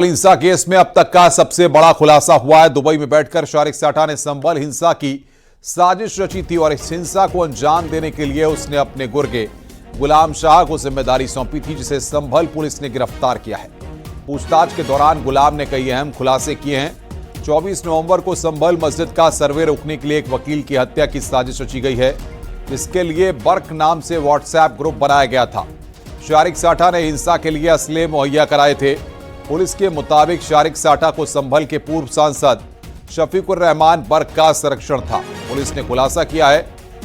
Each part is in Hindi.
हिंसा केस में अब तक का सबसे बड़ा खुलासा हुआ है। दुबई में बैठकर शारिक साठा ने संभल हिंसा की साजिश रची थी और इस हिंसा को अंजाम देने के लिए उसने अपने गुर्गे गुलाम शाह को जिम्मेदारी सौंपी थी, जिसे संभल पुलिस ने गिरफ्तार किया है। पूछताछ के दौरान गुलाम ने कई अहम खुलासे किए हैं। 24 नवंबर को संभल मस्जिद का सर्वे रोकने के लिए एक वकील की हत्या की साजिश रची गई है, जिसके लिए बर्क नाम से व्हाट्सएप ग्रुप बनाया गया था। शारिक साठा ने हिंसा के लिए असले मुहैया कराए थे। पुलिस के मुताबिक शारिक साठा को संभल के पूर्व सांसद शफीकुर रहमान बर्क का संरक्षण था। पुलिस ने खुलासा किया है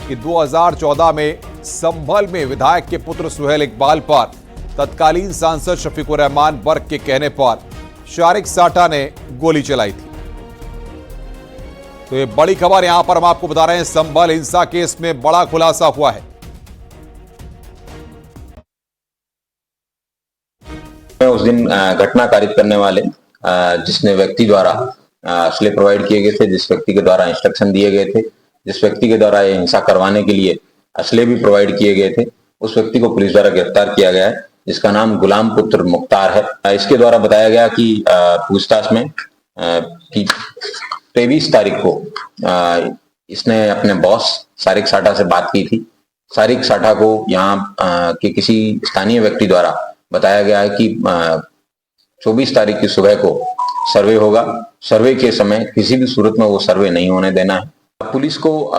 कि 2014 में संभल में विधायक के पुत्र सुहेल इकबाल पर तत्कालीन सांसद शफीकुर रहमान बर्क के कहने पर शारिक साठा ने गोली चलाई थी। तो ये बड़ी खबर यहां पर हम आपको बता रहे हैं, संभल हिंसा केस में बड़ा खुलासा हुआ है। उस दिन घटना कारित करने वाले जिसने व्यक्ति द्वारा असले प्रोवाइड किए गए थे, जिस व्यक्ति के द्वारा इंस्ट्रक्शन दिए गए थे, जिस व्यक्ति के द्वारा ये हिंसा करवाने के लिए असले भी प्रोवाइड किए गए थे, उस व्यक्ति को पुलिस द्वारा गिरफ्तार किया गया है, जिसका नाम गुलाम पुत्र मुख्तार है। इसके द्वारा बताया गया कि पूछताछ में कि 23 तारीख को इसने अपने बॉस शारिक साठा से बात की थी। शारिक साठा को यहाँ के किसी स्थानीय व्यक्ति द्वारा बताया गया है कि 24 तारीख की सुबह को सर्वे होगा। सर्वे के समय किसी भी सूरत में वो सर्वे नहीं होने देना है। पुलिस को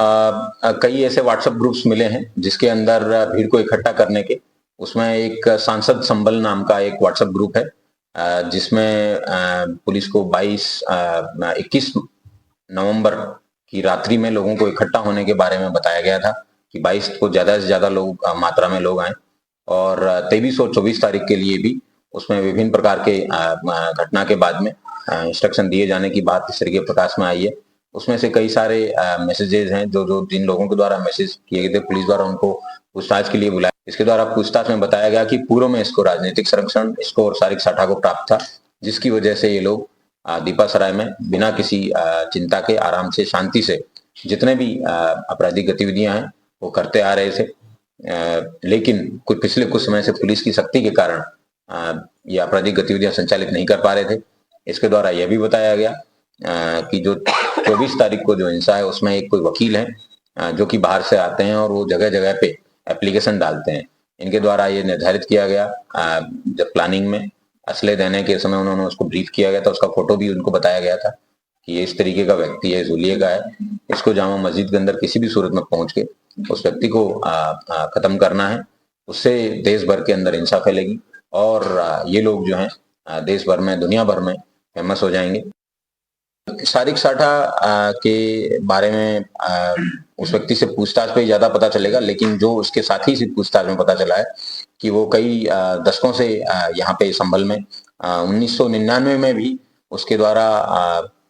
कई ऐसे व्हाट्सएप ग्रुप्स मिले हैं जिसके अंदर भीड़ को इकट्ठा करने के, उसमें एक सांसद संभल नाम का एक व्हाट्सएप ग्रुप है जिसमें पुलिस को 21 नवंबर की रात्रि में लोगों को इकट्ठा होने के बारे में बताया गया था कि 22 को ज्यादा से ज्यादा लोग मात्रा में लोग आए, और 23 और 24 तारीख के लिए भी उसमें विभिन्न प्रकार के घटना के बाद में इंस्ट्रक्शन दिए जाने की बात इस तरीके प्रकाश में आई है। उसमें से कई सारे मैसेजेस हैं जो जिन लोगों के द्वारा मैसेज किए गए थे, पुलिस द्वारा उनको पूछताछ के लिए बुलाया। इसके द्वारा पूछताछ में बताया गया कि पूर्व में इसको राजनीतिक संरक्षण इसको और शारिक साठा को प्राप्त था, जिसकी वजह से ये लोग दीपासराय में बिना किसी चिंता के आराम से शांति से जितने भी आपराधिक गतिविधियां हैं वो करते आ रहे थे। लेकिन पिछले कुछ समय से पुलिस की सख्ती के कारण ये आपराधिक गतिविधियां संचालित नहीं कर पा रहे थे। इसके द्वारा यह भी बताया गया कि जो 24 तारीख को जो हिंसा है उसमें एक कोई वकील है जो कि बाहर से आते हैं और वो जगह जगह पे एप्लीकेशन डालते हैं। इनके द्वारा ये निर्धारित किया गया, जब प्लानिंग में असले देने के समय उन्होंने उसको ब्रीफ किया गया था, उसका फोटो भी उनको बताया गया था कि ये इस तरीके का व्यक्ति है, जुलिये का है, इसको जामा मस्जिद के अंदर किसी भी सूरत में पहुंच के उस व्यक्ति को खत्म करना है। उससे देश भर के अंदर हिंसा फैलेगी और ये लोग जो हैं देश भर में दुनिया भर में फेमस हो जाएंगे। शारिक साठा के बारे में उस व्यक्ति से पूछताछ पे ज्यादा पता चलेगा, लेकिन जो उसके साथी से पूछताछ में पता चला है कि वो कई दशकों से यहाँ पे संभल में 1999 में भी उसके द्वारा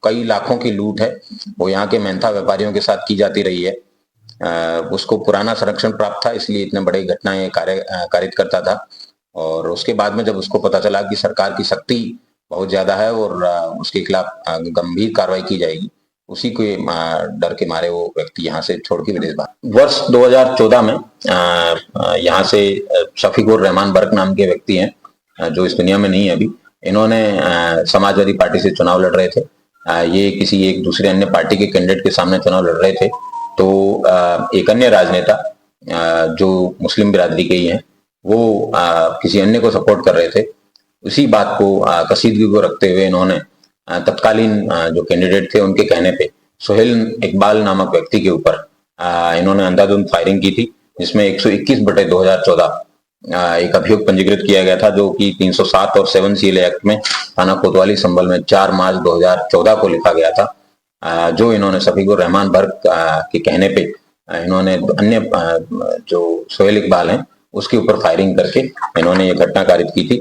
कई लाखों की लूट है वो यहाँ के मेहनता व्यापारियों के साथ की जाती रही है। उसको पुराना संरक्षण प्राप्त था, इसलिए इतने बड़े घटनाएं कारित करता था। और उसके बाद में जब उसको पता चला कि सरकार की सख्ती बहुत ज्यादा है और उसके खिलाफ गंभीर कार्रवाई की जाएगी, उसी के डर के मारे वो व्यक्ति यहाँ से छोड़ के विदेश भागा। वर्ष 2014 में यहाँ से शफीकुर रहमान बर्क नाम के व्यक्ति हैं जो इस दुनिया में नहीं है अभी। इन्होंने समाजवादी पार्टी से चुनाव लड़ रहे थे। ये किसी एक दूसरे अन्य पार्टी के कैंडिडेट के सामने चुनाव लड़ रहे थे, तो एक अन्य राजनेता जो मुस्लिम बिरादरी के ही हैं वो किसी अन्य को सपोर्ट कर रहे थे। उसी बात को कसीदगी को रखते हुए इन्होंने तत्कालीन जो कैंडिडेट थे उनके कहने पे सुहेल इकबाल नामक व्यक्ति के ऊपर इन्होंने अंधाधुंध फायरिंग की थी, जिसमें 121/2014 एक अभियोग पंजीकृत किया गया था, जो कि 307 और 7 सीएल एक्ट में थाना कोतवाली संभल में 4 मार्च 2014 को लिखा गया था। जो इन्होंने शफीकुर रहमान बर्क के कहने पे इन्होंने अन्य जो सुहेल इकबाल हैं उसके ऊपर फायरिंग करके इन्होंने ये घटना कारित की थी।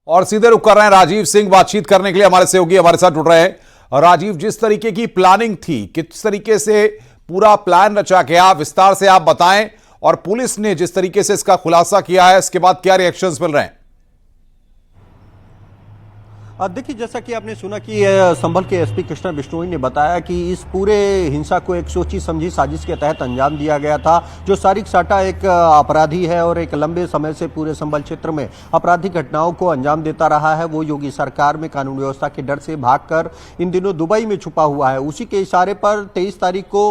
और सीधे रुक कर रहे हैं राजीव सिंह बातचीत करने के लिए, हमारे सहयोगी हमारे साथ जुड़ रहे हैं। राजीव, जिस तरीके की प्लानिंग थी, किस तरीके से पूरा प्लान रचा गया, विस्तार से आप बताएं, और पुलिस ने जिस तरीके से इसका खुलासा किया है इसके बाद क्या रिएक्शंस मिल रहे हैं? देखिए, जैसा कि आपने सुना कि संभल के एसपी कृष्णा बिश्नोई ने बताया कि इस पूरे हिंसा को एक सोची समझी साजिश के तहत अंजाम दिया गया था। जो सारिक साटा एक अपराधी है और एक लंबे समय से पूरे संभल क्षेत्र में आपराधिक घटनाओं को अंजाम देता रहा है। वो योगी सरकार में कानून व्यवस्था के डर से भागकर इन दिनों दुबई में छुपा हुआ है। उसी के इशारे पर 23 तारीख को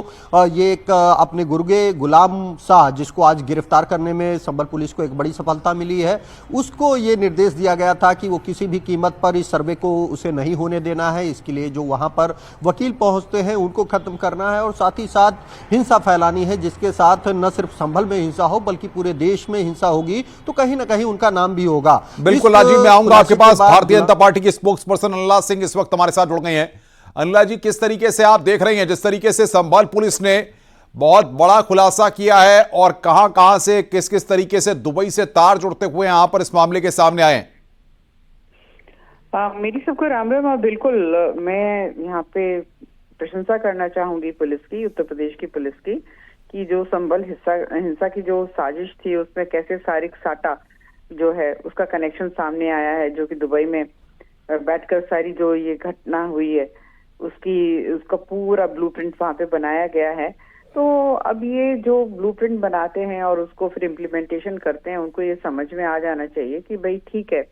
ये एक अपने गुर्गे गुलाम शाह, जिसको आज गिरफ्तार करने में संभल पुलिस को एक बड़ी सफलता मिली है, उसको ये निर्देश दिया गया था कि वो किसी भी कीमत पर इस सर्वे को उसे नहीं होने देना है। इसके लिए जो वहां पर वकील पहुंचते हैं उनको खत्म करना है और साथ ही साथ हिंसा फैलानी है, जिसके साथ न सिर्फ संभल में हिंसा हो बल्कि पूरे देश में हिंसा होगी तो कहीं ना कहीं उनका नाम भी होगा। बिल्कुल राजीव, मैं आऊंगा आपके पास। भारतीय जनता पार्टी की स्पोक्स पर्सन अनिला सिंह इस वक्त हमारे साथ जुड़ गई हैं। अनिला जी, किस तरीके से आप देख रही हैं जिस तरीके से संभल पुलिस ने बहुत बड़ा खुलासा किया है और कहां से किस किस तरीके से दुबई से तार जुड़ते हुए यहां पर इस मामले के सामने आए हैं? मेरी सबको राम राम। बिल्कुल, मैं यहाँ पे प्रशंसा करना चाहूंगी पुलिस की, उत्तर प्रदेश की पुलिस की, कि जो संभल हिंसा की जो साजिश थी उसमें कैसे सारिक साटा जो है उसका कनेक्शन सामने आया है, जो कि दुबई में बैठकर सारी जो ये घटना हुई है उसका पूरा ब्लूप्रिंट वहां पे बनाया गया है। तो अब ये जो ब्लूप्रिंट बनाते हैं और उसको फिर इम्प्लीमेंटेशन करते हैं, उनको ये समझ में आ जाना चाहिए कि भाई ठीक है,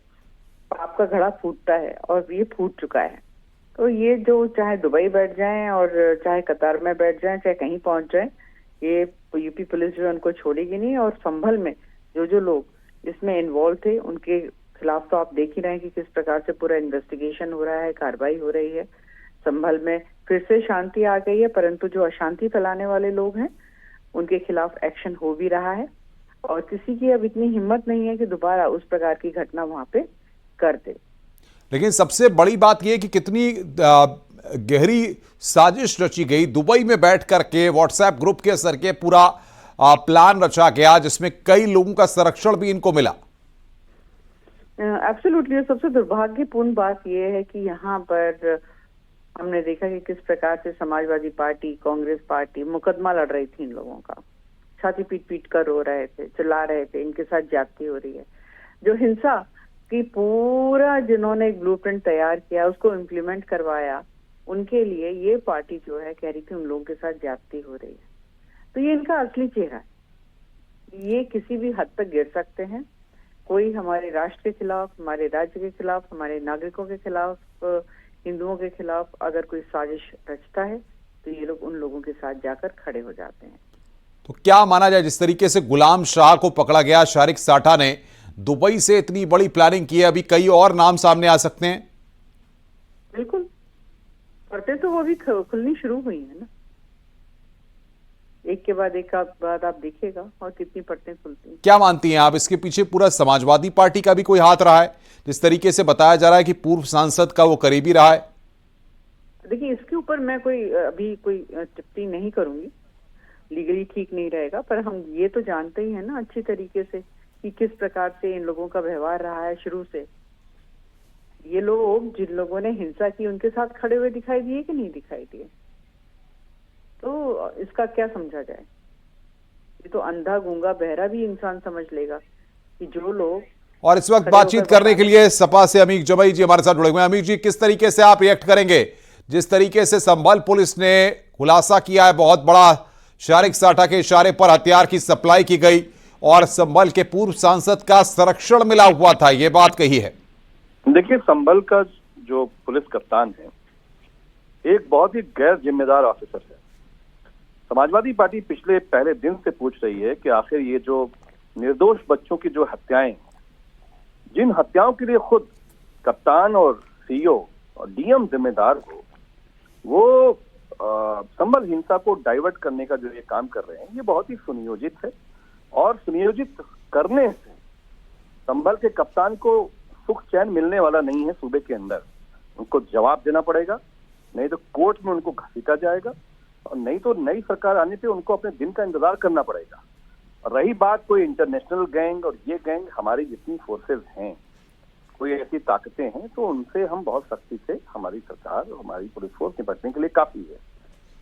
आपका घड़ा फूटता है और ये फूट चुका है। तो ये जो चाहे दुबई बैठ जाएं और चाहे कतार में बैठ जाएं, चाहे कहीं पहुंच जाएं, ये यूपी पुलिस जो है उनको छोड़ेगी नहीं। और संभल में जो लोग इसमें इन्वॉल्व थे उनके खिलाफ तो आप देख ही रहे हैं कि किस प्रकार से पूरा इन्वेस्टिगेशन हो रहा है, कार्रवाई हो रही है। संभल में फिर से शांति आ गई है, परंतु जो अशांति फैलाने वाले लोग हैं उनके खिलाफ एक्शन हो भी रहा है और किसी की अब इतनी हिम्मत नहीं है कि दोबारा उस प्रकार की घटना वहां पे कर दे। लेकिन सबसे बड़ी बात यह कि कितनी गहरी साजिश रची गई। दुबई में बैठ करके व्हाट्सएप ग्रुप के असर के पूरा प्लान रचा गया, जिसमें कई लोगों का संरक्षण भी इनको मिला। एब्सोल्युटली। सबसे दुर्भाग्यपूर्ण बात यह है कि यहाँ पर हमने देखा कि किस प्रकार से समाजवादी पार्टी, कांग्रेस पार्टी मुकदमा लड़ रही थी इन लोगों का, छाती पीट पीट कर रो रहे थे, चिल्ला रहे थे, इनके साथ ज्यादती हो रही है। जो हिंसा की पूरा जिन्होंने एक ब्लूप्रिंट तैयार किया, उसको इम्प्लीमेंट करवाया, उनके लिए ये पार्टी जो है कह रही थी उन लोगों के साथ ज्यादती हो रही है। तो ये इनका असली चेहरा है। ये किसी भी हद तक गिर सकते हैं। कोई हमारे राष्ट्र के खिलाफ, हमारे राज्य के खिलाफ, हमारे नागरिकों के खिलाफ, हिंदुओं के खिलाफ अगर कोई साजिश रचता है तो ये लोग उन लोगों के साथ जाकर खड़े हो जाते हैं। तो क्या माना जाए, जिस तरीके से गुलाम शाह को पकड़ा गया, सारिक साटा ने दुबई से इतनी बड़ी प्लानिंग की है, अभी कई और नाम सामने आ सकते हैं? बिल्कुल, परतें तो वो अभी खुलनी शुरू हुई है ना, एक के बाद एक का बाद आप देखिएगा और कितनी परतें खुलती हैं। क्या मानती हैं आप, इसके पीछे पूरा समाजवादी पार्टी का भी कोई हाथ रहा है? जिस तरीके से बताया जा रहा है कि पूर्व सांसद का वो करीबी रहा है। देखिए, इसके ऊपर मैं अभी कोई टिप्पणी नहीं करूंगी, लीगली ठीक नहीं रहेगा, पर हम ये तो जानते ही हैं ना अच्छी तरीके से कि किस प्रकार से इन लोगों का व्यवहार रहा है शुरू से। ये लोग जिन लोगों ने हिंसा की उनके साथ खड़े हुए दिखाई दिए कि नहीं दिखाई दिए? तो इसका क्या समझा जाए? ये तो अंधा गूंगा बहरा भी इंसान समझ लेगा कि जो लोग। और इस वक्त बातचीत करने के लिए सपा से अमीक जमई जी हमारे साथ जुड़े हुए हैं। अमीक जी, किस तरीके से आप रिएक्ट करेंगे जिस तरीके से संभल पुलिस ने खुलासा किया है, बहुत बड़ा, सारिक साटा के इशारे पर हथियार की सप्लाई की गई और संभल के पूर्व सांसद का संरक्षण मिला हुआ था, ये बात कही है? देखिए, संभल का जो पुलिस कप्तान है एक बहुत ही गैर जिम्मेदार ऑफिसर है। समाजवादी पार्टी पिछले पहले दिन से पूछ रही है कि आखिर ये जो निर्दोष बच्चों की जो हत्याएं, जिन हत्याओं के लिए खुद कप्तान और सीईओ और डीएम जिम्मेदार हो, वो संभल हिंसा को डाइवर्ट करने का जो ये काम कर रहे हैं, ये बहुत ही सुनियोजित है। और सुनियोजित करने से संभल के कप्तान को सुख चैन मिलने वाला नहीं है। सूबे के अंदर उनको जवाब देना पड़ेगा, नहीं तो कोर्ट में उनको घसीटा जाएगा, और नहीं तो नई सरकार आने पे उनको अपने दिन का इंतजार करना पड़ेगा। और रही बात कोई इंटरनेशनल गैंग और ये गैंग, हमारी जितनी फोर्सेस हैं, कोई ऐसी ताकतें हैं, तो उनसे हम बहुत सख्ती से, हमारी सरकार, हमारी पुलिस फोर्स निपटने के लिए काफी है।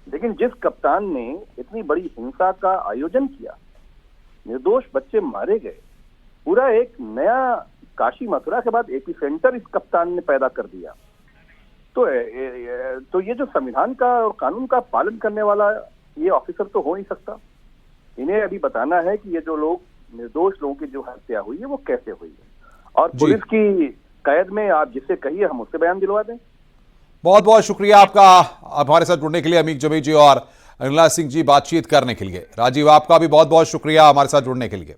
लेकिन जिस कप्तान ने इतनी बड़ी हिंसा का आयोजन किया, निर्दोष बच्चे मारे गए, पूरा एक नया काशी मथुरा के बाद एपी सेंटर इस कप्तान ने पैदा कर दिया। तो ये जो संविधान का और कानून का पालन करने वाला ये ऑफिसर तो हो नहीं सकता। इन्हें अभी बताना है कि ये जो लोग निर्दोष लोगों की जो हत्या हुई है वो कैसे हुई है, और पुलिस की कैद में आप जिससे कहिए हम उससे बयान दिलवा दें। बहुत बहुत शुक्रिया आपका हमारे साथ जुड़ने के लिए अमीक जमी जी और अनिला सिंह जी, बातचीत करने के लिए। राजीव, आपका भी बहुत बहुत शुक्रिया हमारे साथ जुड़ने के लिए।